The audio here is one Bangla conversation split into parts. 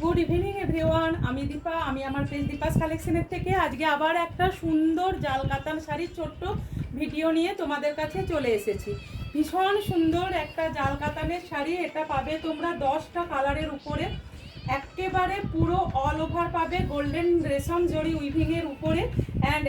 গুড ইভিনিং এভরিওয়ান, আমি দীপা। আমি আমার পেজ দীপাস কালেকশনের থেকে আজকে আবার একটা সুন্দর জাল কাতান শাড়ির ছোট্ট ভিডিও নিয়ে তোমাদের কাছে চলে এসেছি। ভীষণ সুন্দর একটা জাল কাতানের শাড়ি। এটা পাবে তোমরা 10টা কালারের উপরে, একেবারে পুরো অল ওভার পাবে গোল্ডেন রেশম জড়ি উইভিংয়ের উপরে, অ্যান্ড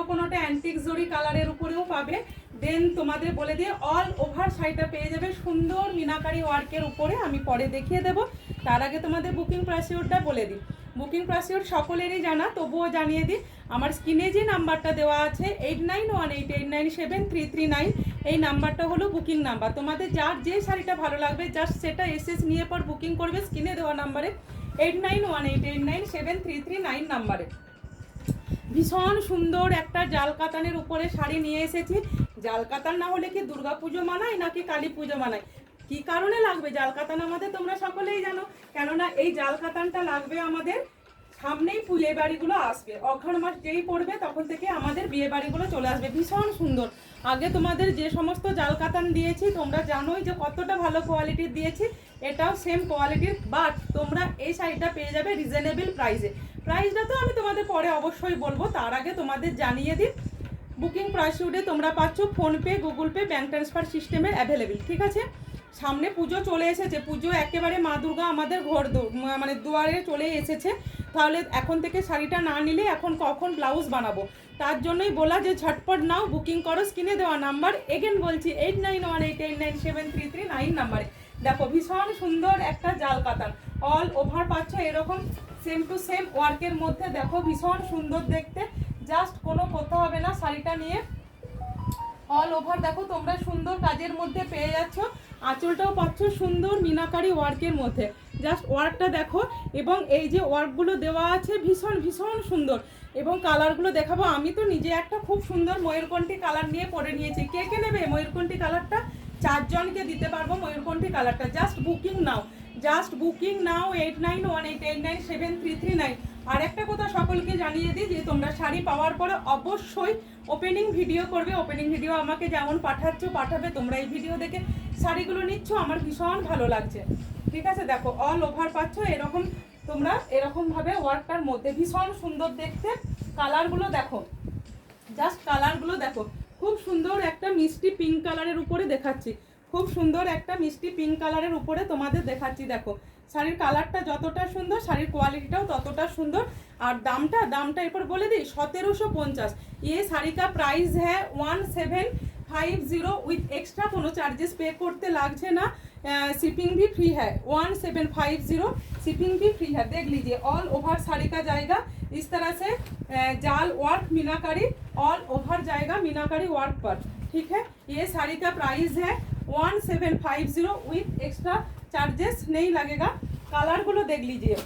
কোনোটা অ্যান্টিক জড়ি কালারের উপরেও পাবে। দেন তোমাদের বলে দিয়ে অল ওভার শাড়িটা পেয়ে যাবে সুন্দর মিনাকারি ওয়ার্কের উপরে। আমি পরে দেখিয়ে দেবো, তার আগে তোমাদের বুকিং প্রসিডিউরটা বলে দিই। বুকিং প্রসিডিউর সকলেরই জানা, তবুও জানিয়ে দিই। আমার স্ক্রিনে যে নাম্বারটা দেওয়া আছে 8918897339, এই নাম্বারটা হলো বুকিং নাম্বার। তোমাদের যার যে শাড়িটা ভালো লাগবে জাস্ট সেটা এসএস নিয়ে পর বুকিং করবে স্ক্রিনে দেওয়া নাম্বারে 8918897339 নাম্বারে। ভীষণ সুন্দর একটা জাল কাতানের উপরে শাড়ি নিয়ে এসেছি। জাল কাতান না হলে কি দুর্গা পুজো মানায় নাকি কালী পুজো মানায়? কি কারণে লাগবে জাল কাতান আমাদের তোমরা সকলেই জানো। কেননা এই জাল কাতানটা লাগবে আমাদের সামনেই বিয়ে বাড়িগুলো আসবে। অঘ্রাণ মাস যেই পড়বে তখন থেকে আমাদের বিয়ে বাড়িগুলো চলে আসবে। ভীষণ সুন্দর। আগে তোমাদের যে সমস্ত জাল কাতান দিয়েছি তোমরা জানোই যে কতটা ভালো কোয়ালিটির দিয়েছি। এটাও সেম কোয়ালিটির, বাট তোমরা এই শাড়িটা পেয়ে যাবে রিজনেবল প্রাইসে। প্রাইসটা তো আমি তোমাদের পরে অবশ্যই বলবো, তার আগে তোমাদের জানিয়ে দিই বুকিং প্রসিডিউরে তোমরা পাচ্ছ PhonePe, Google pay, bank transfer সিস্টেমের অ্যাভেলেবেল। ঠিক আছে, সামনে পুজো চলে এসেছে। পুজো একেবারে মা দুর্গা আমাদের মানে দুয়ারে চলে এসেছে। তাহলে এখন থেকে শাড়িটা না নিলে এখন কখন ব্লাউজ বানাবো? তার জন্যই বলা যে ঝটপট নাও, বুকিং করো স্ক্রিনে দেওয়া নাম্বার। এগেন বলছি 8918897339 নাম্বারে। দেখো ভীষণ সুন্দর একটা জাল কাতান, অল ওভার পাচ্ছ এরকম সেম টু সেম ওয়ার্কের মধ্যে। দেখো ভীষণ সুন্দর দেখতে, জাস্ট কোনো করতে হবে না শাড়িটা নিয়ে। অল ওভার দেখো তোমরা সুন্দর কাজের মধ্যে পেয়ে যাচ্ছ। আঁচলটাও পাচ্ছ সুন্দর মিনাকারি ওয়ার্কের মধ্যে। জাস্ট ওয়ার্কটা দেখো, এবং এই যে ওয়ার্কগুলো দেওয়া আছে ভীষণ ভীষণ সুন্দর। এবং কালারগুলো দেখাবো। আমি তো নিজে একটা খুব সুন্দর ময়ূরকণ্ঠী কালার নিয়ে পরে নিয়েছি। কে কে নেবে ময়ূরকণ্ঠী কালারটা? 4 জনকে দিতে পারবো ময়ূরকণ্ঠী কালারটা। জাস্ট বুকিং নাও, জাস্ট বুকিং নাও 8918897339। আর একটা কথা সকলকে জানিয়ে দিই যে তোমরা শাড়ি পাওয়ার পরে অবশ্যই ওপেনিং ভিডিও করবে। ওপেনিং ভিডিও আমাকে যেমন পাঠাবে, তোমরা এই ভিডিও দেখে শাড়িগুলো নিচ্ছ, আমার ভীষণ ভালো লাগছে। ঠিক আছে, দেখো অল ওভার পাচ্ছ এরকম তোমরা এরকমভাবে ওয়ার্কটার মধ্যে। ভীষণ সুন্দর দেখতে। কালারগুলো দেখো, জাস্ট কালারগুলো দেখো। খুব সুন্দর একটা মিষ্টি পিঙ্ক কালারের উপরে দেখাচ্ছি, খুব সুন্দর একটা মিষ্টি পিঙ্ক কালারের উপরে তোমাদের দেখাচ্ছি। দেখো শাড়ির কালারটা যতটা সুন্দর, শাড়ির কোয়ালিটিটাও ততটা সুন্দর। আর দামটা এরপর বলে দিই 1750। ये শাড়ি का प्राइस है 1750 উইথ এক্সট্রা কোনো চার্জেস পে করতে লাগছে না। शिपिंग भी फ्री है 1750, शिपिंग भी फ्री है। देख लीजिए ऑल ओवर साड़ी का जाएगा इस तरह से जाल वर्क मीनाकारी ऑल ओवर जाएगा मीनाकारी वर्क पर। ठीक है, ये साड़ी का प्राइस है 1750 विथ एक्स्ट्रा चार्जेस नहीं लगेगा। কালারগুলো দেখ লিজিয়ে,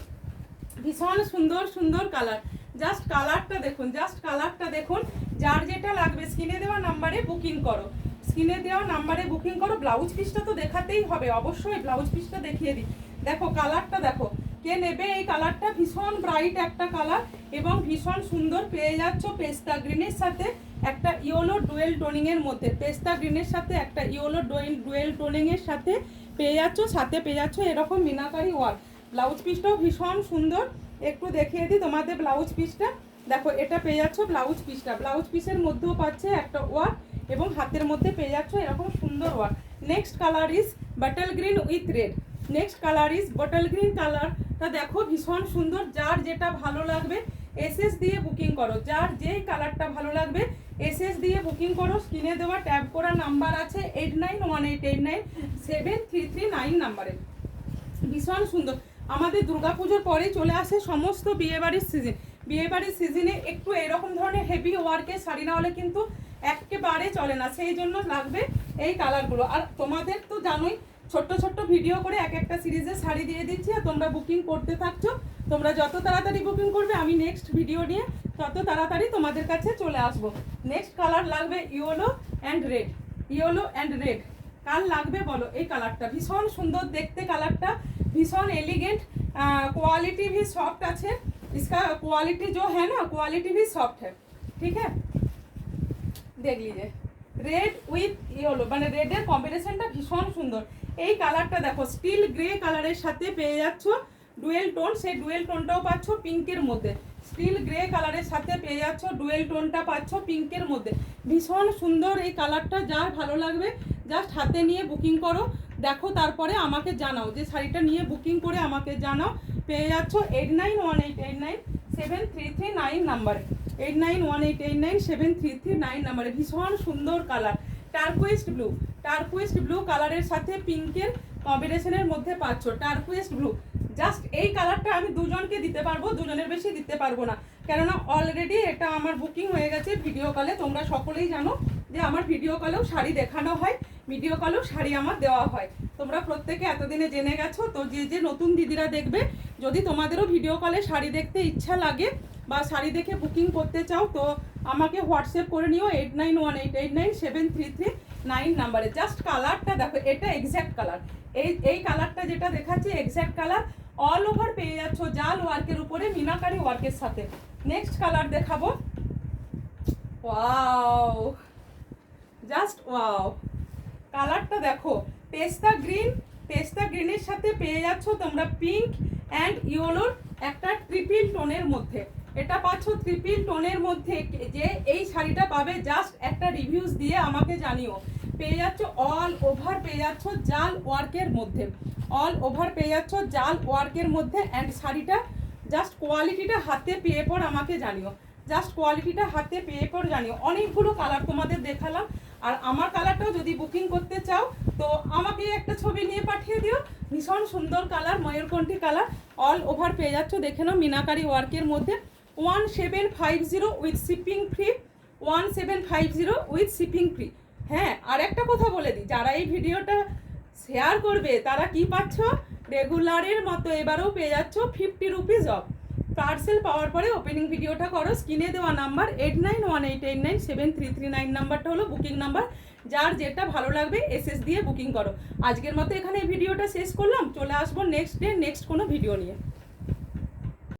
ভীষণ সুন্দর সুন্দর কালার। জাস্ট কালারটা দেখুন, জাস্ট কালারটা দেখুন। যার যেটা লাগবে স্ক্রিনে দেওয়া নাম্বারে বুকিং করো, স্ক্রিনে দেওয়া নাম্বারে বুকিং করো। ব্লাউজ পিসটা তো দেখাতেই হবে, অবশ্যই ব্লাউজ পিসটা দেখিয়ে দিই। দেখো কালারটা দেখো, কে নেবে এই কালারটা? ভীষণ ব্রাইট একটা কালার এবং ভীষণ সুন্দর। পেয়ে যাচ্ছ পেস্তা গ্রিনের সাথে একটা ইয়েলো ডুয়েল টোনিংয়ের মধ্যে, পেস্তা গ্রিনের সাথে একটা ইয়েলো ডুয়েল টোনিংয়ের সাথে পেয়ে যাচ্ছ, সাথে পেয়ে যাচ্ছ এরকম মিনাকারি ওয়ার্ক। ব্লাউজ পিসটাও ভীষণ সুন্দর। একটু দেখিয়ে দিই তোমাদের ব্লাউজ পিসটা। দেখো এটা পেয়ে যাচ্ছ ব্লাউজ পিসটা, ব্লাউজ পিসের মধ্যেও পাচ্ছে একটা ওয়ার্ক এবং হাতের মধ্যে পেয়ে যাচ্ছ এরকম সুন্দর work. Next colour is bottle green with red. Next colour is bottle green কালারটা দেখো ভীষণ সুন্দর। যার যেটা ভালো লাগবে এসএস দিয়ে বুকিং করো, যার যেই কালারটা ভালো লাগবে এসএস দিয়ে বুকিং করো। স্ক্রিনে দেওয়া ট্যাব করা নাম্বার আছে 8918897339 নাম্বারে। ভীষণ সুন্দর। আমাদের দুর্গাপুজোর পরেই চলে আসে সমস্ত বিয়েবাড়ির সিজন। বিয়েবাড়ির সিজনে একটু এরকম ধরনের হেভি ওয়ার্কের শাড়ি না হলে কিন্তু একেবারে চলে না, সেই জন্য লাগবে এই কালারগুলো। আর তোমাদের তো জানোই ছোট্ট ছোট্ট ভিডিও করে এক একটা সিরিজের শাড়ি দিয়ে দিচ্ছি, আর তোমরা বুকিং করতে থাকছো। তোমরা যত তাড়াতাড়ি বুকিং করবে আমি নেক্সট ভিডিও নিয়ে তত তাড়াতাড়ি তোমাদের কাছে চলে আসবো। নেক্সট কালার লাগবে yellow and red, yellow and red. কার লাগবে বলো? এই কালারটা ভীষণ সুন্দর দেখতে, কালারটা भीषण एलिगेंट, क्वालिटी भी सॉफ्ट আছে। इसका क्वालिटी जो है ना, क्वालिटी भी सॉफ्ट है। ठीक है, देख लीजिए रेड উইথ ইয়েলো, মানে রেডের কম্বিনেশনটা ভীষণ সুন্দর। এই কালারটা দেখো স্টিল গ্রে কালারের সাথে পেয়ে যাচ্ছ ডুয়েল টোন, সেই ডুয়েল টোনটাও পাচ্ছ পিঙ্কের মধ্যে। স্টিল গ্রে কালারের সাথে পেয়ে যাচ্ছ ডুয়েল টোনটা পাচ্ছ পিঙ্কের মধ্যে। ভীষণ সুন্দর এই কালারটা, যার ভালো লাগবে জাস্ট হাতে নিয়ে বুকিং করো, দেখো তারপরে আমাকে জানাও, যে শাড়িটা নিয়ে বুকিং করে আমাকে জানাও। পেয়ে যাচ্ছ 8918897339 নাম্বারে, 8918897339 নাম্বারে। ভীষণ সুন্দর কালার, টার্কুইস্ট ব্লু কালারের সাথে পিঙ্কের কম্বিনেশনের মধ্যে পাচ্ছ টার্কুইস্ট ব্লু। জাস্ট এই কালারটা আমি দুজনকে দিতে পারবো, দুজনের বেশি দিতে পারবো না, কেননা অলরেডি এটা আমার বুকিং হয়ে গেছে ভিডিও কলে। তোমরা সকলেই জানো যে আমার ভিডিও কলেও শাড়ি দেখানো হয়, ভিডিও কলেও শাড়ি আমার দেওয়া হয়, তোমরা প্রত্যেকে এতদিনে জেনে গেছো। তো যে যে নতুন দিদিরা দেখবে, যদি তোমাদেরও ভিডিও কলে শাড়ি দেখতে ইচ্ছা লাগে বা শাড়ি দেখে বুকিং করতে চাও, তো আমাকে হোয়াটসঅ্যাপ করে নিও 8918897339 নাম্বারে। জাস্ট কালারটা দেখো, এটা এক্স্যাক্ট কালার, এই কালারটা যেটা দেখাচ্ছি এক্স্যাক্ট কালার। অল ওভার পেয়ে যাচ্ছ জাল ওয়ার্কের উপরে মিনাকারি ওয়ার্কের সাথে। নেক্সট কালার দেখাবো, ওয়াও, জাস্ট ওয়াও, কালারটা দেখো, পেস্তা গ্রিনের সাথে পেয়ে যাচ্ছ তোমরা পিঙ্ক অ্যান্ড ইয়েলোর একটা ট্রিপল টোনের মধ্যে। এটা পাচ্ছ ট্রিপল টোনের মধ্যে। যে এই শাড়িটা পাবে জাস্ট একটা রিভিউজ দিয়ে আমাকে জানিও। পেয়ে যাচ্ছ অল ওভার পেয়ে যাচ্ছ জাল ওয়ার্কের মধ্যে, অল ওভার পেয়ে যাচ্ছ জাল ওয়ার্কের মধ্যে। অ্যান্ড শাড়িটা জাস্ট কোয়ালিটিটা হাতে পেয়ে পর আমাকে জানিও, জাস্ট কোয়ালিটিটা হাতে পেয়ে পর জানিও। অনেকগুলো কালার তোমাদের দেখালাম, আর আমার কালারটাও যদি বুকিং করতে চাও তো আমাকে একটা ছবি নিয়ে পাঠিয়ে দিও। ভীষণ সুন্দর কালার, ময়ূরকণ্ঠী কালার, অল ওভার পেয়ে যাচ্ছ। দেখে নাও মিনাকারি ওয়ার্কের মধ্যে। 1750 with shipping free, 1750 with shipping free. হ্যাঁ, আর একটা কথা বলে দিই, যারা এই ভিডিওটা শেয়ার করবে তারা কি পাচ্ছ, রেগুলারের মতো এবারেও পেয়ে যাচ্ছ 50 রুপিজ অফ। পার্সেল পাওয়ার পরে ওপেনিং ভিডিওটা করো। স্ক্রিনে দেওয়া নাম্বার 8918897339 নাম্বারটা হলো বুকিং নাম্বার। যার যেটা ভালো লাগবে এসএস দিয়ে বুকিং করো। আজকের মতো এখানে এই ভিডিওটা শেষ করলাম, চলে আসবো নেক্সট ডে নেক্সট কোনো ভিডিও নিয়ে।